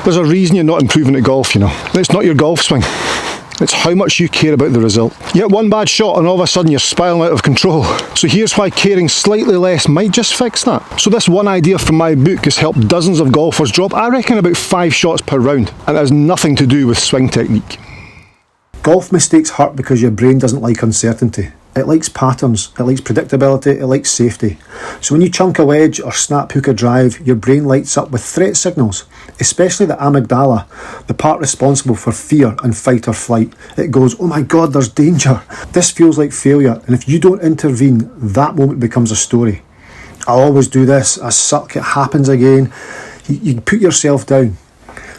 There's a reason you're not improving at golf, you know. It's not your golf swing. It's how much you care about the result. You get one bad shot and all of a sudden you're spiraling out of control. So here's why caring slightly less might just fix that. So this one idea from my book has helped dozens of golfers drop, I reckon, about 5 shots per round. And it has nothing to do with swing technique. Golf mistakes hurt because your brain doesn't like uncertainty. It likes patterns, it likes predictability, it likes safety. So when you chunk a wedge or snap hook a drive, your brain lights up with threat signals, especially the amygdala, the part responsible for fear and fight or flight. It goes, oh my god, there's danger. This feels like failure, and if you don't intervene, that moment becomes a story. I always do this, I suck, it happens again. You put yourself down.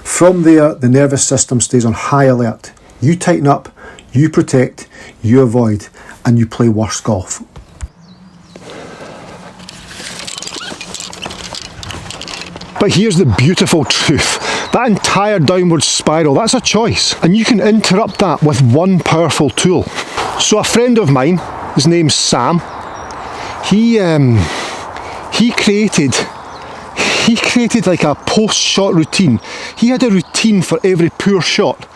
From there, the nervous system stays on high alert. You tighten up, you protect, you avoid, and you play worse golf. But here's the beautiful truth. That entire downward spiral, that's a choice. And you can interrupt that with one powerful tool. So a friend of mine, his name's Sam, he created like a post-shot routine. He had a routine for every poor shot.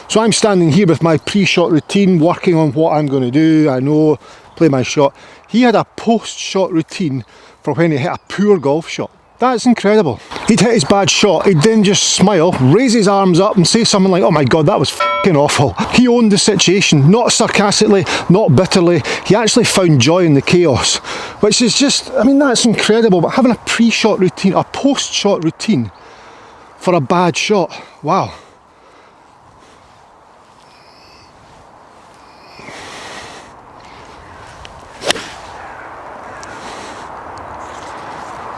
So I'm standing here with my pre-shot routine, working on what I'm going to do. I know, play my shot. He had a post-shot routine for when he hit a poor golf shot. That's incredible. He'd hit his bad shot, he'd then just smile, raise his arms up and say something like, oh my god, that was f***ing awful. He owned the situation, not sarcastically, not bitterly. He actually found joy in the chaos, which is just, I mean, that's incredible. But having a pre-shot routine, a post-shot routine for a bad shot, wow.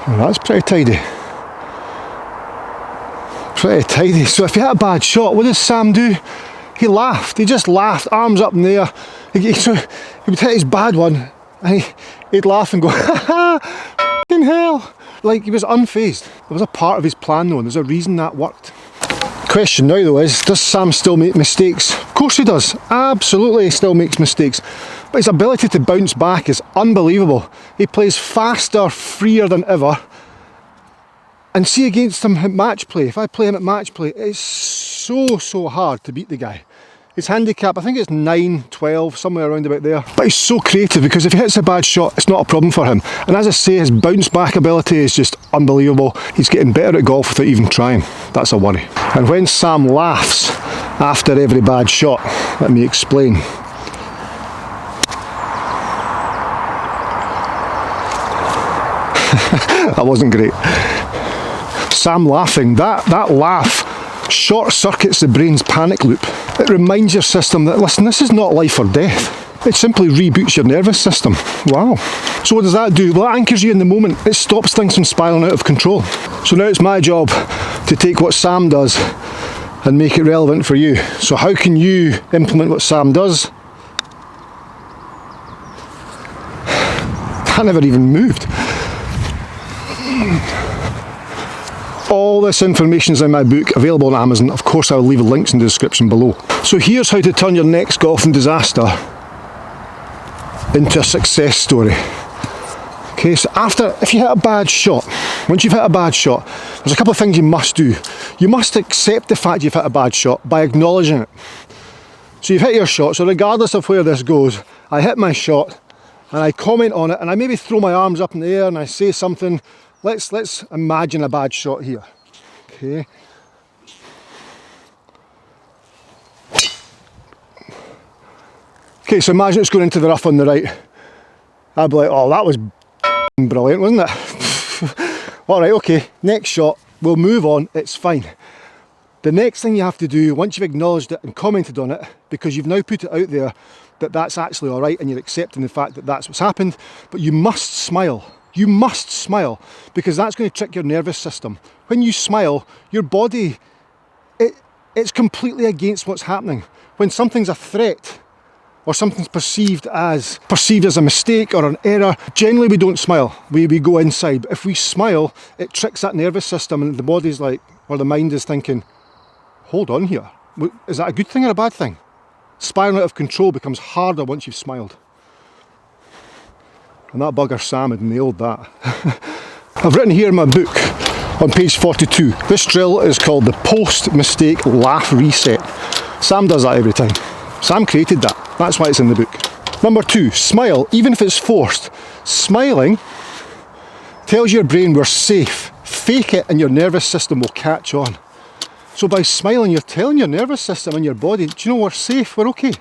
Well, that's pretty tidy. Pretty tidy. So if you hit a bad shot, what does Sam do? He laughed. He just laughed, arms up in the air. He would hit his bad one and he'd laugh and go, ha ha, f***ing hell. Like, he was unfazed. There was a part of his plan though, and there's a reason that worked. Question now though is, does Sam still make mistakes? Of course he does. Absolutely he still makes mistakes. But his ability to bounce back is unbelievable. He plays faster, freer than ever. And see against him at match play, if I play him at match play, it's so hard to beat the guy. His handicap, I think it's 9, 12, somewhere around about there. But he's so creative because if he hits a bad shot, it's not a problem for him. And as I say, his bounce back ability is just unbelievable. He's getting better at golf without even trying. That's a worry. And when Sam laughs after every bad shot, let me explain. That wasn't great. Sam laughing, that laugh short circuits the brain's panic loop. It reminds your system that, listen, this is not life or death. It simply reboots your nervous system. Wow. So what does that do? Well, it anchors you in the moment. It stops things from spiraling out of control. So now it's my job to take what Sam does and make it relevant for you. So how can you implement what Sam does? That never even moved. All this information is in my book, available on Amazon. Of course, I'll leave links in the description below. So here's how to turn your next golfing disaster into a success story. Okay, so if you hit a bad shot, once you've hit a bad shot, there's a couple of things you must do. You must accept the fact you've hit a bad shot by acknowledging it. So you've hit your shot, so regardless of where this goes, I hit my shot and I comment on it and I maybe throw my arms up in the air and I say something. Let's imagine a bad shot here. Okay. Okay, so imagine it's going into the rough on the right. I'd be like, oh, that was brilliant, wasn't it? Alright, okay, next shot, we'll move on, it's fine. The next thing you have to do, once you've acknowledged it and commented on it, because you've now put it out there that that's actually alright and you're accepting the fact that that's what's happened, but you must smile. You must smile, because that's going to trick your nervous system. When you smile, your body, it's completely against what's happening. When something's a threat, or something's perceived as a mistake or an error, generally we don't smile, we go inside. But if we smile, it tricks that nervous system and the body's like, or the mind is thinking, hold on here, is that a good thing or a bad thing? Spiraling out of control becomes harder once you've smiled. And that bugger Sam had nailed that. I've written here in my book On page 42, this drill is called the post-mistake laugh reset. Sam does that every time. Sam created that. That's why it's in the book. Number 2, smile, even if it's forced. Smiling tells your brain we're safe. Fake it and your nervous system will catch on. So by smiling, you're telling your nervous system and your body, do you know, we're safe, we're okay,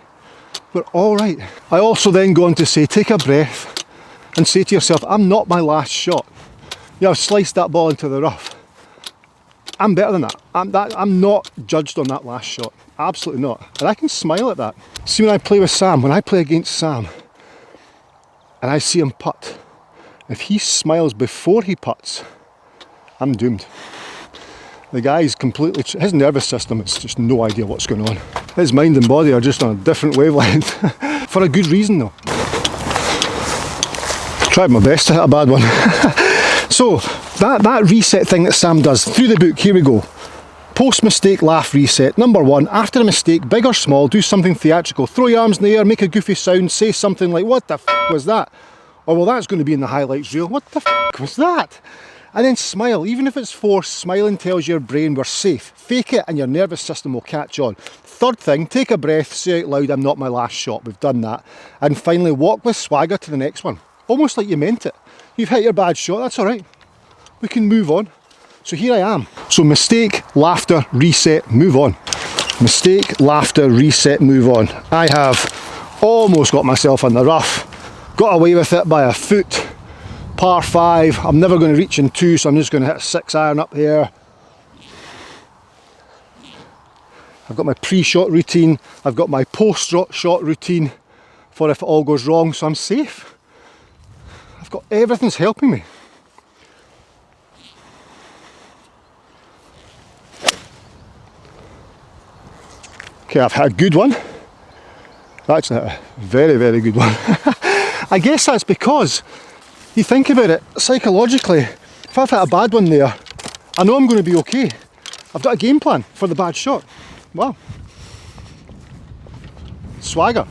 we're all right. I also then go on to say, take a breath and say to yourself, I'm not my last shot. Yeah, I've sliced that ball into the rough. I'm better than that. I'm not judged on that last shot. Absolutely not. And I can smile at that. See, when I play with Sam, when I play against Sam, and I see him putt, if he smiles before he putts, I'm doomed. The guy's completely, his nervous system has just no idea what's going on. His mind and body are just on a different wavelength. For a good reason though. Tried my best to hit a bad one. So, that reset thing that Sam does, through the book, here we go. Post-mistake laugh reset. Number 1, after a mistake, big or small, do something theatrical. Throw your arms in the air, make a goofy sound, say something like, what the f was that? Or, well, that's going to be in the highlights reel. What the f was that? And then smile. Even if it's forced, smiling tells your brain we're safe. Fake it and your nervous system will catch on. Third thing, take a breath, say out loud, I'm not my last shot. We've done that. And finally, walk with swagger to the next one. Almost like you meant it. You've hit your bad shot, that's all right. We can move on. So here I am. So mistake, laughter, reset, move on. Mistake, laughter, reset, move on. I have almost got myself in the rough. Got away with it by a foot. Par 5, I'm never going to reach in 2, so I'm just going to hit a 6 iron up here. I've got my pre-shot routine, I've got my post-shot routine for if it all goes wrong, so I'm safe. I've got everything's helping me. Okay, I've had a good one. Actually, a very, very good one. I guess that's because you think about it, psychologically, if I've hit a bad one there, I know I'm going to be okay. I've got a game plan for the bad shot. Wow. Swagger.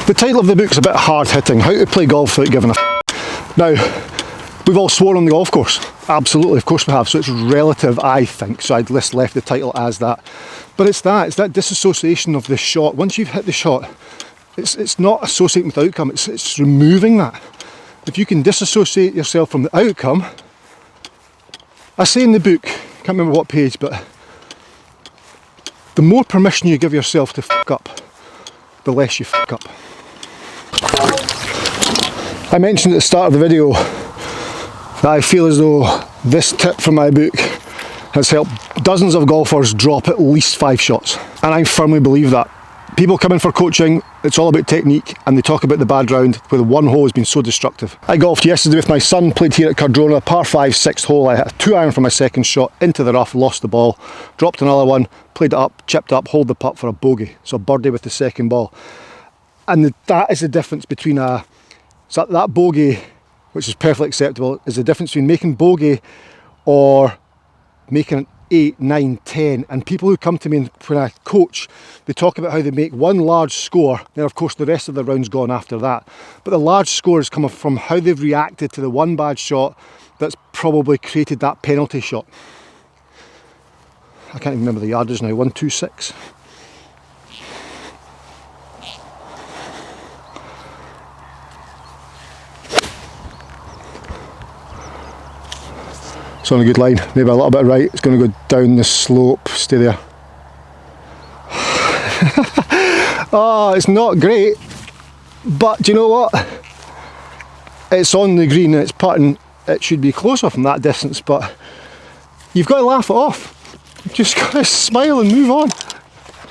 The title of the book's a bit hard hitting, How to Play Golf Without Giving a f***. Now, we've all sworn on the golf course. Absolutely, of course we have. So it's relative, I think. So I'd left the title as that. But it's that disassociation of the shot. Once you've hit the shot, it's not associating with the outcome, it's removing that. If you can disassociate yourself from the outcome, I say in the book, can't remember what page, but the more permission you give yourself to f*** up, the less you f*** up. I mentioned at the start of the video that I feel as though this tip from my book has helped dozens of golfers drop at least 5 shots, and I firmly believe that. People come in for coaching, it's all about technique, and they talk about the bad round where the one hole has been so destructive. I golfed yesterday with my son, played here at Cardrona, par 5, 6th hole. I hit a 2 iron for my second shot, into the rough, lost the ball, dropped another one, played it up, chipped up, hold the putt for a bogey. So birdie with the second ball. And that is the difference between so that bogey, which is perfectly acceptable, is the difference between making bogey or making an 8, 9, 10. And people who come to me when I coach, they talk about how they make one large score. Then of course the rest of the round's gone after that. But the large score is coming from how they've reacted to the one bad shot that's probably created that penalty shot. I can't even remember the yardage now, 126. It's on a good line, maybe a little bit right. It's going to go down the slope, stay there. Oh, it's not great, but do you know what? It's on the green and it's putting, it should be closer from that distance, but you've got to laugh it off. You've just got to smile and move on.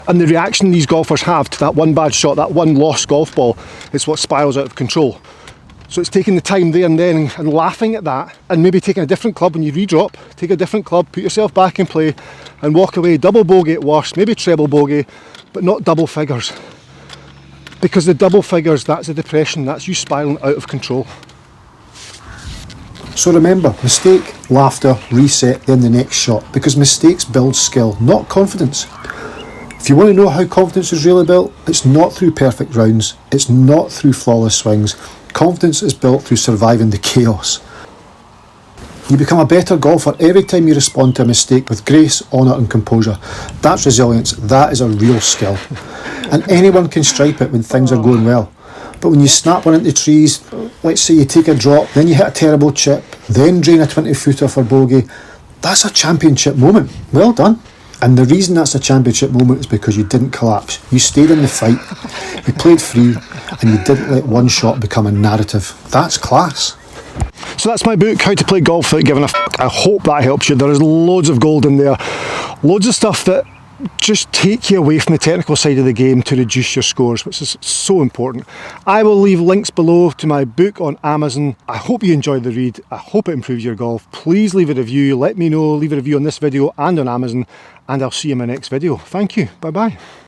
And the reaction these golfers have to that one bad shot, that one lost golf ball, is what spirals out of control. So it's taking the time there and then and laughing at that, and maybe taking a different club when you redrop, take a different club, put yourself back in play and walk away, double bogey at worst, maybe treble bogey, but not double figures. Because the double figures, that's a depression, that's you spiralling out of control. So remember, mistake, laughter, reset, then the next shot, because mistakes build skill, not confidence. If you want to know how confidence is really built, it's not through perfect rounds, it's not through flawless swings. Confidence is built through surviving the chaos. You become a better golfer every time you respond to a mistake with grace, honour and composure. That's resilience. That is a real skill. And anyone can stripe it when things are going well. But when you snap one into trees, let's say you take a drop, then you hit a terrible chip, then drain a 20-footer for bogey, that's a championship moment. Well done. And the reason that's a championship moment is because you didn't collapse. You stayed in the fight, you played free, and you didn't let one shot become a narrative. That's class. So that's my book, How to Play Golf Without Giving a F***. I hope that helps you. There is loads of gold in there. Loads of stuff that just take you away from the technical side of the game to reduce your scores, which is so important. I will leave links below to my book on Amazon. I hope you enjoyed the read. I hope it improves your golf. Please leave a review. Let me know. Leave a review on this video and on Amazon. And I'll see you in my next video. Thank you. Bye-bye.